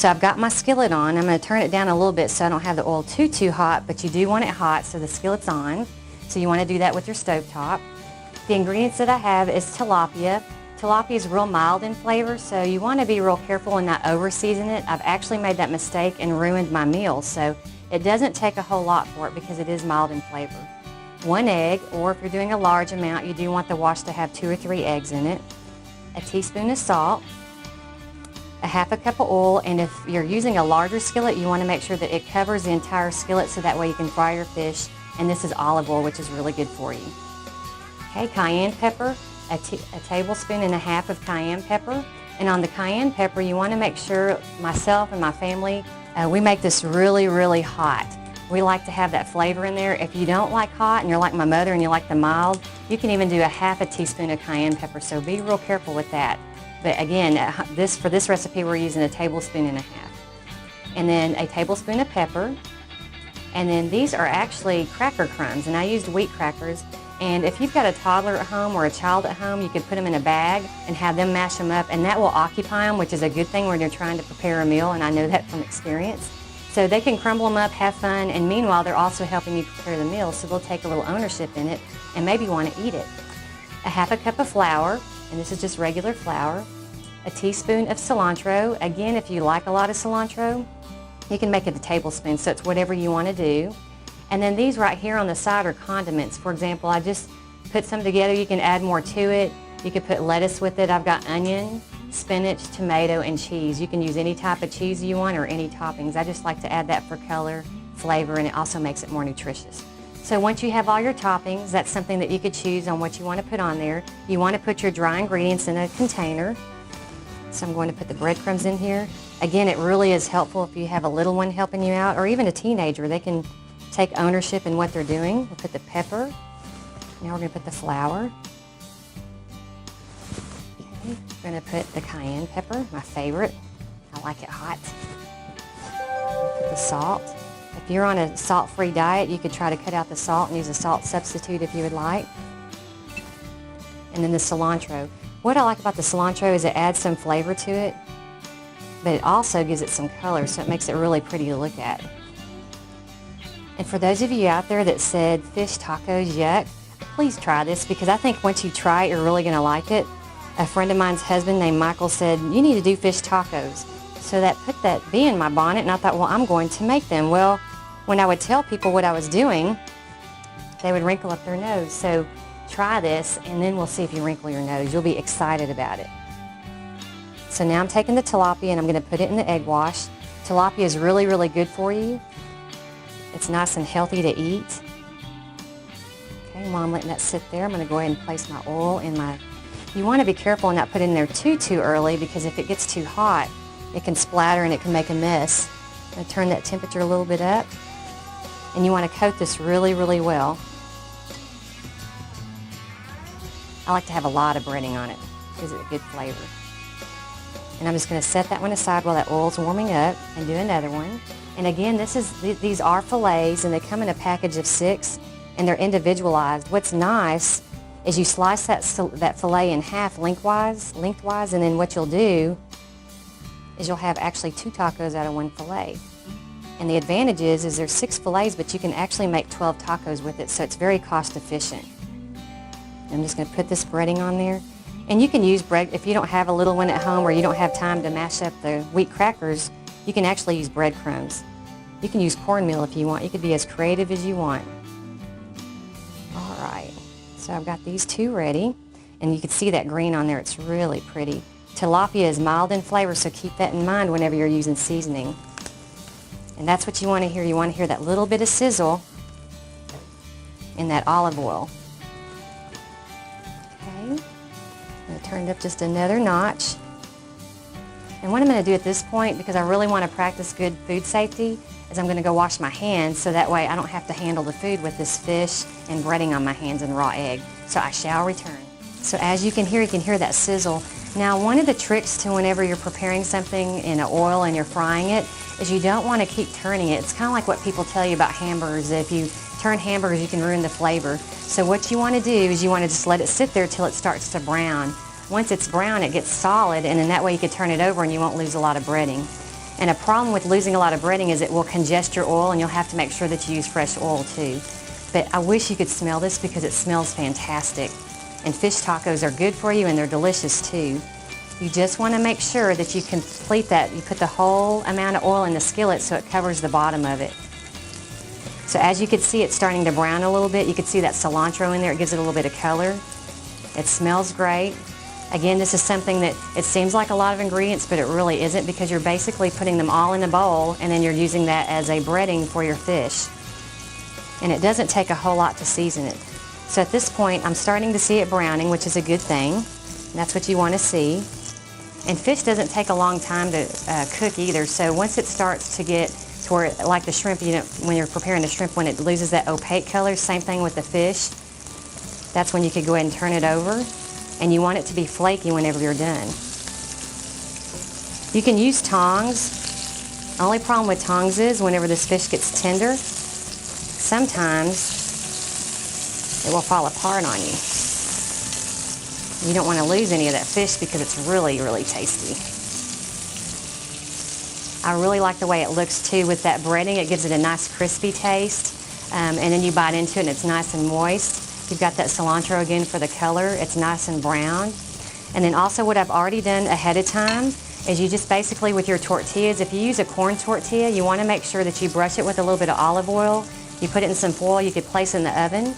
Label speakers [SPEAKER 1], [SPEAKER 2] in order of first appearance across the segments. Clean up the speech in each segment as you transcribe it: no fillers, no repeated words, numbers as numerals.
[SPEAKER 1] So I've got my skillet on. I'm going to turn it down a little bit so I don't have the oil too hot, but you do want it hot so the skillet's on. So you want to do that with your stovetop. The ingredients that I have is tilapia. Tilapia is real mild in flavor, so you want to be real careful and not over-season it. I've actually made that mistake and ruined my meal, so it doesn't take a whole lot for it because it is mild in flavor. 1 egg, or if you're doing a large amount, you do want the wash to have 2 or 3 eggs in it. A teaspoon of salt. A half a cup of oil, and if you're using a larger skillet, you want to make sure that it covers the entire skillet so that way you can fry your fish. And this is olive oil, which is really good for you. Okay, cayenne pepper, a tablespoon and a half of cayenne pepper. And on the cayenne pepper, you want to make sure, myself and my family, we make this really, really hot. We like to have that flavor in there. If you don't like hot and you're like my mother and you like the mild, you can even do a half a teaspoon of cayenne pepper, so be real careful with that. But again, for this recipe, we're using a tablespoon and a half. And then a tablespoon of pepper. And then these are actually cracker crumbs, and I used wheat crackers. And if you've got a toddler at home or a child at home, you could put them in a bag and have them mash them up, and that will occupy them, which is a good thing when you're trying to prepare a meal, and I know that from experience. So they can crumble them up, have fun, and meanwhile, they're also helping you prepare the meal, so they'll take a little ownership in it and maybe want to eat it. A half a cup of flour, and this is just regular flour. A teaspoon of cilantro. Again, if you like a lot of cilantro, you can make it a tablespoon, so it's whatever you want to do. And then these right here on the side are condiments. For example, I just put some together. You can add more to it. You could put lettuce with it. I've got onion, spinach, tomato, and cheese. You can use any type of cheese you want or any toppings. I just like to add that for color, flavor, and it also makes it more nutritious. So once you have all your toppings, that's something that you could choose on what you want to put on there. You want to put your dry ingredients in a container. So I'm going to put the breadcrumbs in here. Again, it really is helpful if you have a little one helping you out, or even a teenager. They can take ownership in what they're doing. We'll put the pepper. Now we're going to put the flour. Okay, we're going to put the cayenne pepper, my favorite. I like it hot. Put the salt. If you're on a salt-free diet, you could try to cut out the salt and use a salt substitute if you would like. And then the cilantro. What I like about the cilantro is it adds some flavor to it, but it also gives it some color, so it makes it really pretty to look at. And for those of you out there that said fish tacos, yuck, please try this, because I think once you try it, you're really going to like it. A friend of mine's husband named Michael said, you need to do fish tacos. So that put that bee in my bonnet, and I thought, well, I'm going to make them. Well, when I would tell people what I was doing, they would wrinkle up their nose. So try this, and then we'll see if you wrinkle your nose. You'll be excited about it. So now I'm taking the tilapia and I'm going to put it in the egg wash. Tilapia is really, really good for you. It's nice and healthy to eat. Okay, while I'm letting that sit there, I'm going to go ahead and place my oil in my... You want to be careful and not put it in there too early, because if it gets too hot, it can splatter and it can make a mess. I'm going to turn that temperature a little bit up. And you want to coat this really, really well. I like to have a lot of breading on it. It gives it a good flavor. And I'm just going to set that one aside while that oil's warming up and do another one. And again, these are fillets, and they come in a package of 6, and they're individualized. What's nice is you slice that fillet in half lengthwise, and then what you'll do is you'll have actually 2 tacos out of 1 fillet. And the advantage is there's 6 fillets, but you can actually make 12 tacos with it, so it's very cost efficient. I'm just going to put this breading on there. And you can use bread, if you don't have a little one at home or you don't have time to mash up the wheat crackers, you can actually use breadcrumbs. You can use cornmeal if you want. You could be as creative as you want. All right, so I've got these 2 ready. And you can see that green on there. It's really pretty. Tilapia is mild in flavor, so keep that in mind whenever you're using seasoning. And that's what you want to hear. You want to hear that little bit of sizzle in that olive oil. I'm going to turn it up just another notch. And what I'm going to do at this point, because I really want to practice good food safety, is I'm going to go wash my hands so that way I don't have to handle the food with this fish and breading on my hands and raw egg. So I shall return. So as you can hear that sizzle. Now, one of the tricks to whenever you're preparing something in an oil and you're frying it is you don't want to keep turning it. It's kind of like what people tell you about hamburgers. If you turn hamburgers, you can ruin the flavor. So what you want to do is you want to just let it sit there till it starts to brown. Once it's brown, it gets solid, and then that way you can turn it over and you won't lose a lot of breading. And a problem with losing a lot of breading is it will congest your oil, and you'll have to make sure that you use fresh oil too. But I wish you could smell this because it smells fantastic. And fish tacos are good for you and they're delicious too. You just want to make sure that you complete that. You put the whole amount of oil in the skillet so it covers the bottom of it. So as you can see, it's starting to brown a little bit. You can see that cilantro in there. It gives it a little bit of color. It smells great. Again, this is something that it seems like a lot of ingredients, but it really isn't, because you're basically putting them all in a bowl and then you're using that as a breading for your fish. And it doesn't take a whole lot to season it. So at this point, I'm starting to see it browning, which is a good thing. That's what you want to see. And fish doesn't take a long time to cook either, so once it starts to get to where, like the shrimp, you know, when you're preparing the shrimp, when it loses that opaque color, same thing with the fish, that's when you could go ahead and turn it over. And you want it to be flaky whenever you're done. You can use tongs. The only problem with tongs is whenever this fish gets tender, sometimes it will fall apart on you. You don't want to lose any of that fish because it's really, really tasty. I really like the way it looks too with that breading. It gives it a nice crispy taste. And then you bite into it and it's nice and moist. You've got that cilantro again for the color. It's nice and brown. And then also what I've already done ahead of time is you just basically with your tortillas, if you use a corn tortilla, you want to make sure that you brush it with a little bit of olive oil. You put it in some foil, you could place it in the oven.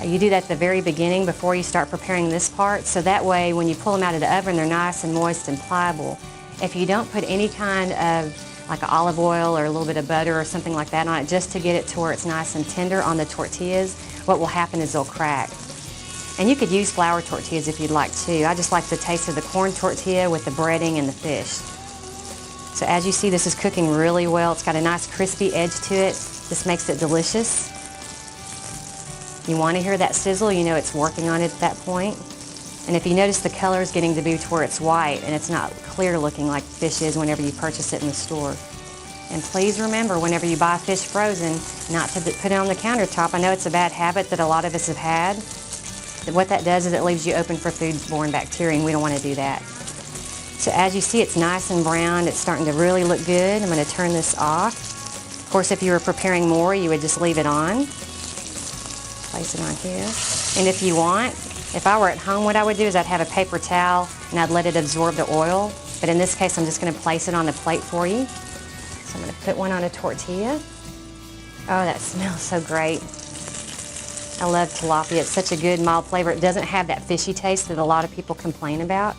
[SPEAKER 1] You do that at the very beginning before you start preparing this part, so that way when you pull them out of the oven, they're nice and moist and pliable. If you don't put any kind of like olive oil or a little bit of butter or something like that on it just to get it to where it's nice and tender on the tortillas, what will happen is they'll crack. And you could use flour tortillas if you'd like to. I just like the taste of the corn tortilla with the breading and the fish. So as you see, this is cooking really well. It's got a nice crispy edge to it. This makes it delicious. You want to hear that sizzle, you know it's working on it at that point. And if you notice, the color is getting to be to where it's white and it's not clear looking like fish is whenever you purchase it in the store. And please remember, whenever you buy fish frozen, not to put it on the countertop. I know it's a bad habit that a lot of us have had. What that does is it leaves you open for foodborne bacteria, and we don't want to do that. So as you see, it's nice and brown. It's starting to really look good. I'm going to turn this off. Of course, if you were preparing more, you would just leave it on. Place it on here. And if you want, if I were at home, what I would do is I'd have a paper towel and I'd let it absorb the oil. But in this case, I'm just going to place it on the plate for you. So I'm going to put one on a tortilla. Oh, that smells so great. I love tilapia. It's such a good mild flavor. It doesn't have that fishy taste that a lot of people complain about.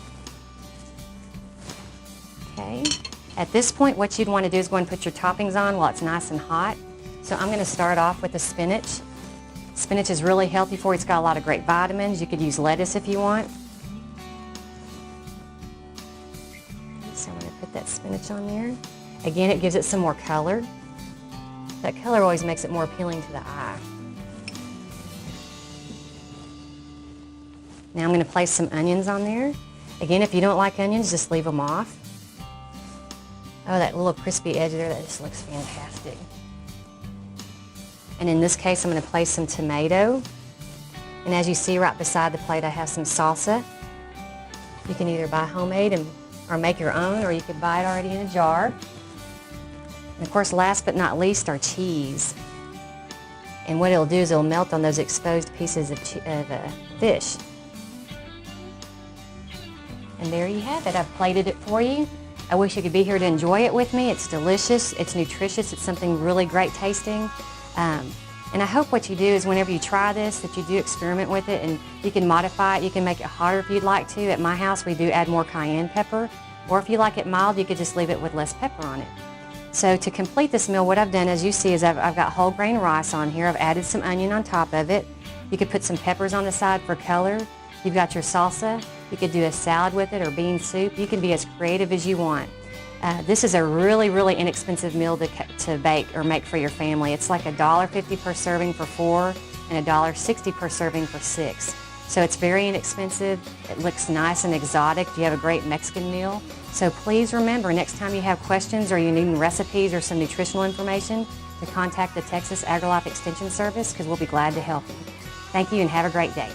[SPEAKER 1] Okay. At this point, what you'd want to do is go and put your toppings on while it's nice and hot. So I'm going to start off with the spinach. Spinach is really healthy for you. It's got a lot of great vitamins. You could use lettuce if you want. So I'm going to put that spinach on there. Again, it gives it some more color. That color always makes it more appealing to the eye. Now I'm going to place some onions on there. Again, if you don't like onions, just leave them off. Oh, that little crispy edge there, that just looks fantastic. And in this case, I'm going to place some tomato. And as you see right beside the plate, I have some salsa. You can either buy homemade or make your own, or you could buy it already in a jar. And of course, last but not least, our cheese. And what it'll do is it'll melt on those exposed pieces of fish. And there you have it. I've plated it for you. I wish you could be here to enjoy it with me. It's delicious, it's nutritious, it's something really great tasting. And I hope what you do is whenever you try this, that you do experiment with it, and you can modify it. You can make it hotter if you'd like to. At my house, we do add more cayenne pepper. Or if you like it mild, you could just leave it with less pepper on it. So to complete this meal, what I've done, as you see, is I've got whole grain rice on here. I've added some onion on top of it. You could put some peppers on the side for color. You've got your salsa. You could do a salad with it or bean soup. You can be as creative as you want. This is a really, really inexpensive meal to bake or make for your family. It's like $1.50 per serving for 4 and $1.60 per serving for 6. So it's very inexpensive. It looks nice and exotic. You have a great Mexican meal. So please remember, next time you have questions or you need recipes or some nutritional information, to contact the Texas AgriLife Extension Service, because we'll be glad to help you. Thank you and have a great day.